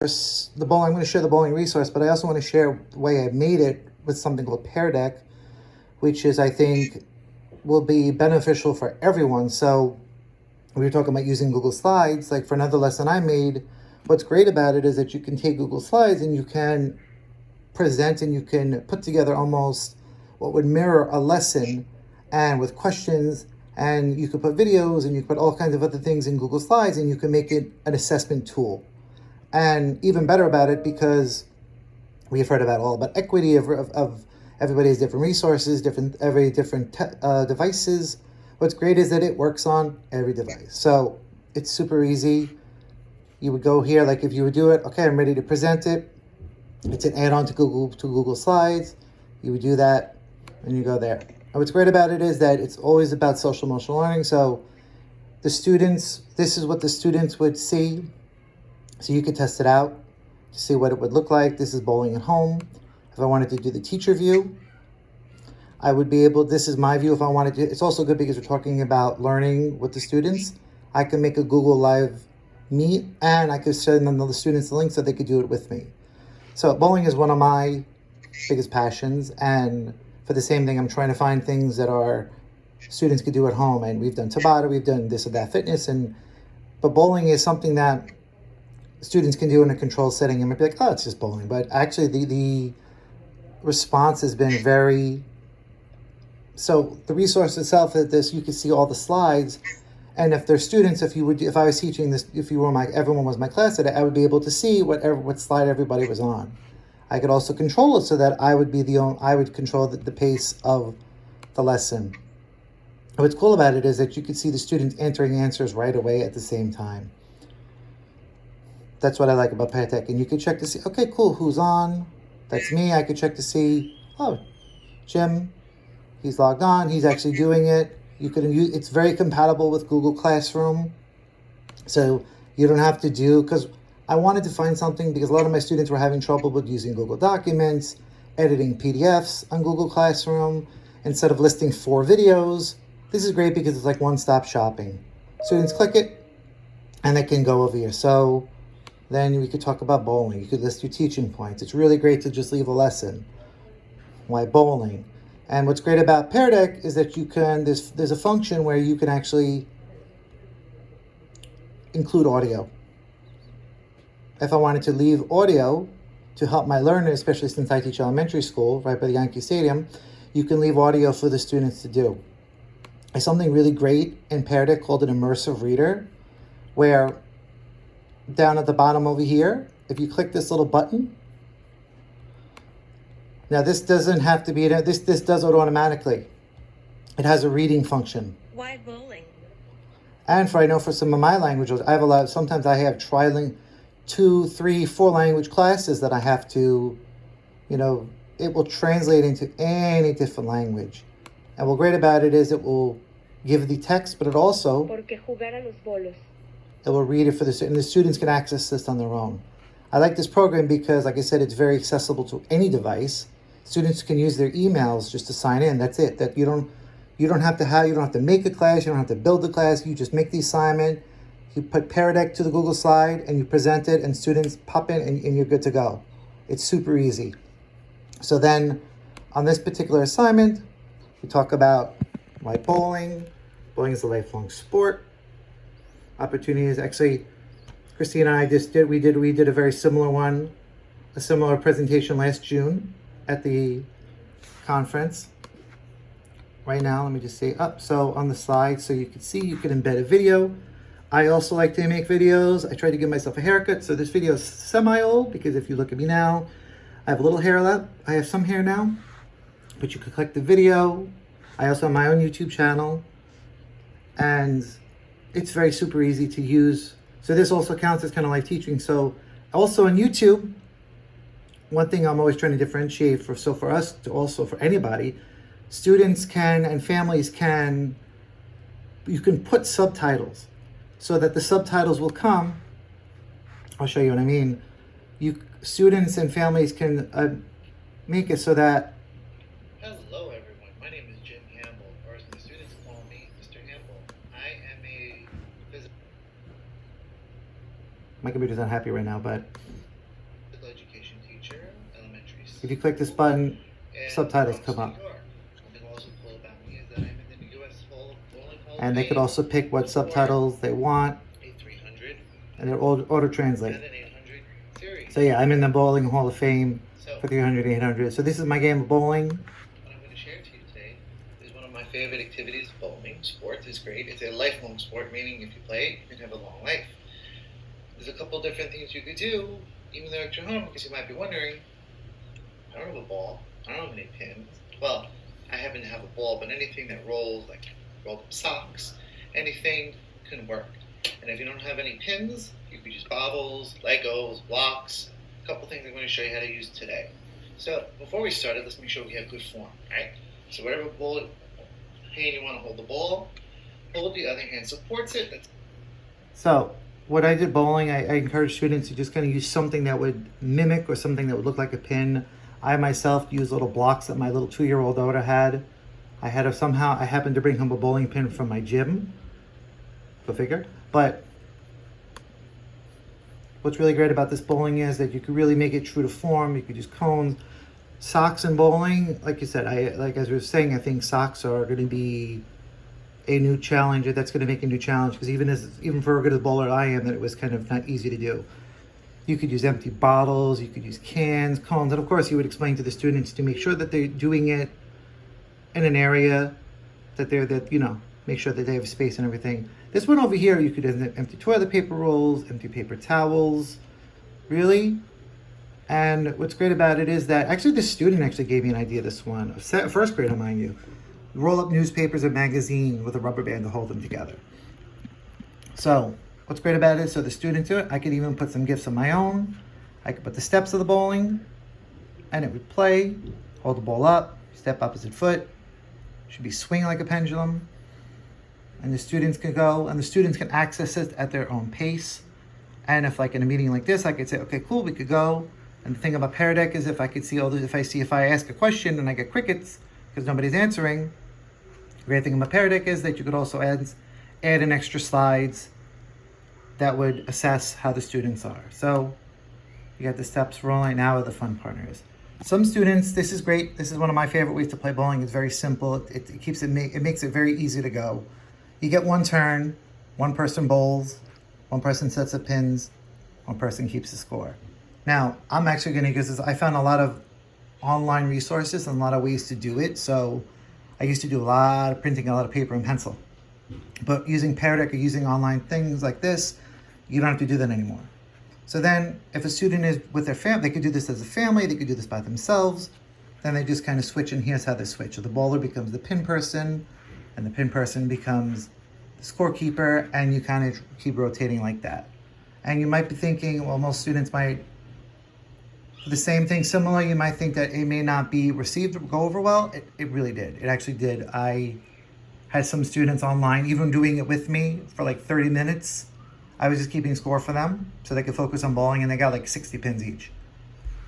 the bowling. I'm going to share the bowling resource, but I also want to share the way I made it with something called Pear Deck, which is, I think, will be beneficial for everyone. So we were talking about using Google Slides. Like for another lesson I made, what's great about it is that you can take Google Slides and you can present and you can put together almost what would mirror a lesson, and with questions, and you could put videos and you could put all kinds of other things in Google Slides, and you can make it an assessment tool. And even better about it, because we've heard about equity of everybody's different resources, different devices. What's great is that it works on every device. So it's super easy. You would go here, like if you would do it, okay, I'm ready to present it. It's an add-on to Google Slides. You would do that and you go there. And what's great about it is that it's always about social emotional learning. So the students, this is what the students would see. So you could test it out to see what it would look like. This is bowling at home. If I wanted to do the teacher view, I would be able, this is my view if I wanted to. It's also good because we're talking about learning with the students. I can make a Google Live meet and I could send them the students the link so they could do it with me. So bowling is one of my biggest passions, and for the same thing, I'm trying to find things that our students could do at home. And we've done Tabata, we've done this or that fitness, but bowling is something that students can do in a controlled setting. And might be like, oh, it's just bowling. But actually the response has been very, so the resource itself is this, you can see all the slides. And if there's students, if I was teaching this, if everyone was my class today, I would be able to see what slide everybody was on. I could also control it so that I would control the pace of the lesson. And what's cool about it is that you could see the students entering answers right away at the same time. That's what I like about Pear Deck. And you can check to see, okay, cool, who's on? That's me. I could check to see, oh, Jim, he's logged on. He's actually doing it. It's very compatible with Google Classroom. So you don't have to because I wanted to find something, because a lot of my students were having trouble with using Google Documents, editing PDFs on Google Classroom, instead of listing 4 videos. This is great because it's like one-stop shopping. Students click it and they can go over here. So then we could talk about bowling. You could list your teaching points. It's really great to just leave a lesson. Why bowling? And what's great about Pear Deck is that there's a function where you can actually include audio. If I wanted to leave audio to help my learners, especially since I teach elementary school right by the Yankee Stadium, you can leave audio for the students to do. There's something really great in Pear Deck called an immersive reader, where down at the bottom over here, if you click this little button, now this doesn't have to be, this does it automatically. It has a reading function. Why bowling? And I know for some of my languages, sometimes I have trilingual 2, 3, 4 language classes that I have to, it will translate into any different language. And what's great about it is it will give the text, but it also, it will read it for the students, and the students can access this on their own. I like this program because, like I said, it's very accessible to any device. Students can use their emails just to sign in. That's it. That you don't have to make a class, you don't have to build a class. You just make the assignment, you put Pear Deck to the Google slide, and you present it, and students pop in, and you're good to go. It's super easy. So then, on this particular assignment, we talk about why bowling. Bowling is a lifelong sport. Opportunities. Actually, Christina and I we did a very similar one, a similar presentation last June at the conference. Right now, let me just say up. So on the slide, so you can see, you can embed a video. I also like to make videos. I try to give myself a haircut. So this video is semi-old, because if you look at me now, I have a little hair left. I have some hair now, but you could click the video. I also have my own YouTube channel, and it's very super easy to use. So this also counts as kind of like teaching. So also on YouTube, one thing I'm always trying to differentiate for us to also for anybody, students can and families can, you can put subtitles so that the subtitles will come. I'll show you what I mean. Students and families can make it so that. Hello everyone, my name is Jim Hamble, or as the students call me, Mr. Hamble. I am a physical. My computer's not happy right now, but If you click this button, And subtitles promise come me up. you are. One thing also cool about me is that I'm in the U.S. Bowling Hall of And they could Fame also pick what for subtitles they want, a 300 and it auto translate. and an 800 series. So yeah, I'm in the Bowling Hall of Fame So, for 300, 800. So this is my game of bowling. what I'm going to share to you today is one of my favorite activities. Bowling. Sports is great. It's a lifelong sport, meaning if you play it, you can have a long life. There's a couple different things you could do, even though at your home, because you might be wondering, I don't have a ball. I don't have any pins. Well, I happen to have a ball, but anything that rolls, like rolled up socks, anything can work. And if you don't have any pins, you could use bobbles, Legos, blocks, a couple things I'm going to show you how to use today. So before we started, let's make sure we have good form, right? So whatever hand you want to hold the ball, hold the other hand supports it. So when I did bowling, I encourage students to just kind of use something that would mimic or something that would look like a pin. I myself use little blocks that my little 2-year-old daughter had. I happened to bring home a bowling pin from my gym. Go figure. But what's really great about this bowling is that you could really make it true to form. You could use cones. Socks and bowling, like you said, as we were saying, I think socks are going to be a new challenge. That's going to make a new challenge because even for a good bowler I am, that it was kind of not easy to do. You could use empty bottles, you could use cans, cones, and of course you would explain to the students to make sure that they're doing it in an area make sure that they have space and everything. This one over here, you could have empty toilet paper rolls, empty paper towels, really. And what's great about it is that actually this student actually gave me an idea, this one, first grader, mind you. Roll up newspapers and magazines with a rubber band to hold them together. So what's great about it is, so the students do it, I could even put some gifts of my own. I could put the steps of the bowling, and it would play, hold the ball up, step opposite foot, should be swinging like a pendulum. And the students can go, and the students can access it at their own pace. And if like in a meeting like this, I could say, okay, cool, we could go. And the thing about Pear Deck is if I ask a question and I get crickets because nobody's answering, the great thing about Pear Deck is that you could also add in extra slides that would assess how the students are. So you got the steps rolling now where the fun partner is. Some students, this is great. This is one of my favorite ways to play bowling. It's very simple. It makes it very easy to go. You get one turn, one person bowls, one person sets the pins, one person keeps the score. Now, I'm actually going to use this. I found a lot of online resources and a lot of ways to do it. So I used to do a lot of printing, a lot of paper and pencil. But using Pear Deck or using online things like this, you don't have to do that anymore. So then if a student is with their family, they could do this as a family, they could do this by themselves. Then they just kind of switch, and here's how they switch. So the bowler becomes the pin person, and the pin person becomes the scorekeeper, and you kind of keep rotating like that. And you might be thinking, well, most students might, the same thing, similar, you might think that it may not be received or go over well. It really did. It actually did. I had some students online, even doing it with me for like 30 minutes. I was just keeping score for them so they could focus on bowling, and they got like 60 pins each.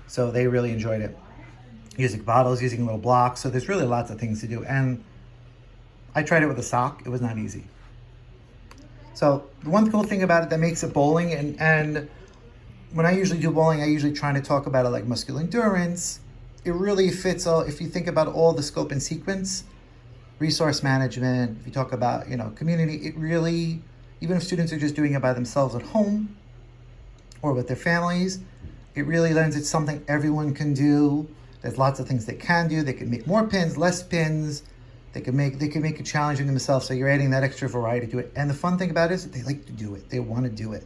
So they really enjoyed it. Using bottles, using little blocks. So there's really lots of things to do. And I tried it with a sock. It was not easy. So the one cool thing about it that makes it bowling, and when I usually do bowling, I usually try to talk about it like muscular endurance. It really fits all, if you think about all the scope and sequence, resource management, if you talk about, community, it really, even if students are just doing it by themselves at home or with their families, it really lends it something everyone can do. There's lots of things they can do. They can make more pins, less pins. They can make it challenging themselves. So you're adding that extra variety to it. And the fun thing about it is that they like to do it. They want to do it.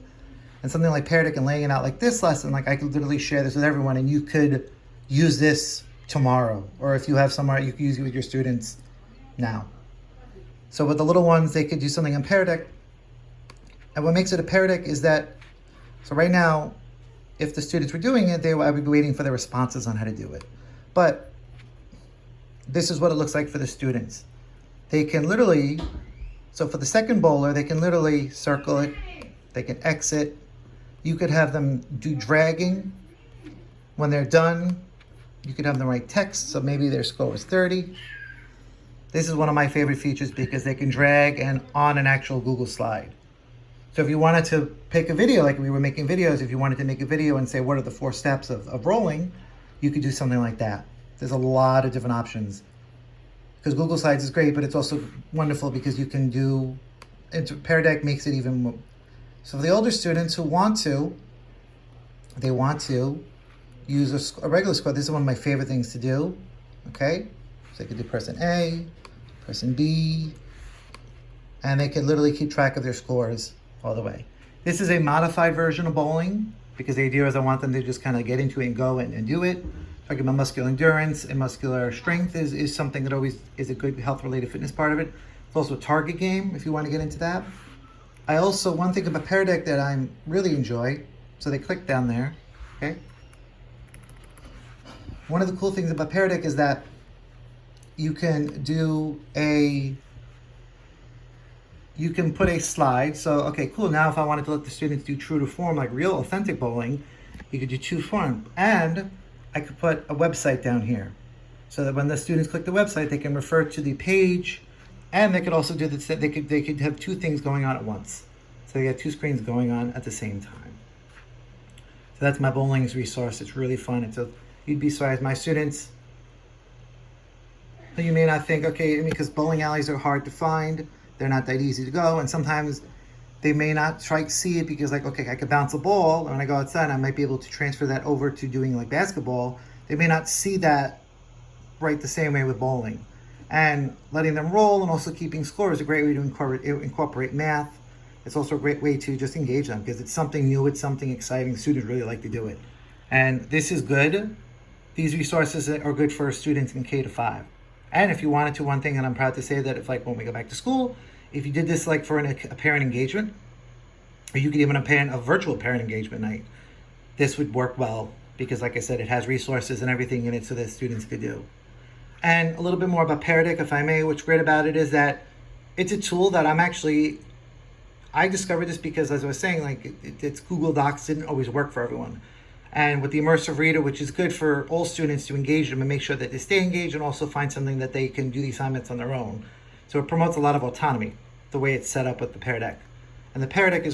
And something like Pear Deck and laying it out like this lesson, like I could literally share this with everyone, and you could use this tomorrow. Or if you have somewhere, you could use it with your students now. So with the little ones, they could do something on Pear Deck. And what makes it a Pear Deck is that, so right now, if the students were doing it, I would be waiting for their responses on how to do it. But this is what it looks like for the students. They can literally, so for the second bowler, they can literally circle it, they can exit. You could have them do dragging. When they're done, you could have them write text, so maybe their score is 30. This is one of my favorite features because they can drag and on an actual Google slide. So if you wanted to pick a video, like we were making videos, if you wanted to make a video and say, what are the 4 steps of rolling, you could do something like that. There's a lot of different options. Because Google Slides is great, but it's also wonderful because you can do, Pear Deck makes it even more. So for the older students who want to, they want to use a regular score. This is one of my favorite things to do. Okay, so they could do person A, person B, and they can literally keep track of their scores all the way. This is a modified version of bowling because the idea is I want them to just kind of get into it and go and do it. Talking about muscular endurance and muscular strength is something that always is a good health-related fitness part of it. It's also a target game if you want to get into that. I also, one thing about Pear Deck that I really enjoy, so they click down there, okay? One of the cool things about Pear Deck is that you can put a slide. So, okay, cool. Now if I wanted to let the students do true to form, like real authentic bowling, you could do true to form. And I could put a website down here so that when the students click the website, they can refer to the page, and they could also do this, they could have two things going on at once. So they got two screens going on at the same time. So that's my bowling's resource. It's really fun. You'd be surprised. My students, you may not think, okay, because bowling alleys are hard to find. They're not that easy to go. And sometimes they may not see it because like, okay, I could bounce a ball. And when I go outside, I might be able to transfer that over to doing like basketball. They may not see that right the same way with bowling. And letting them roll and also keeping score is a great way to incorporate math. It's also a great way to just engage them because it's something new, it's something exciting. Students really like to do it. And this is good. These resources are good for students in K-5. And if you wanted to, one thing, and I'm proud to say that if like when we go back to school, if you did this like for a parent engagement, or you could even plan a virtual parent engagement night, this would work well because like I said, it has resources and everything in it so that students could do. And a little bit more about Pear Deck, if I may. What's great about it is that it's a tool that I discovered this because as I was saying, like it's Google Docs didn't always work for everyone. And with the immersive reader, which is good for all students to engage them and make sure that they stay engaged and also find something that they can do the assignments on their own. So it promotes a lot of autonomy, the way it's set up with the Pear Deck. And the Pear Deck is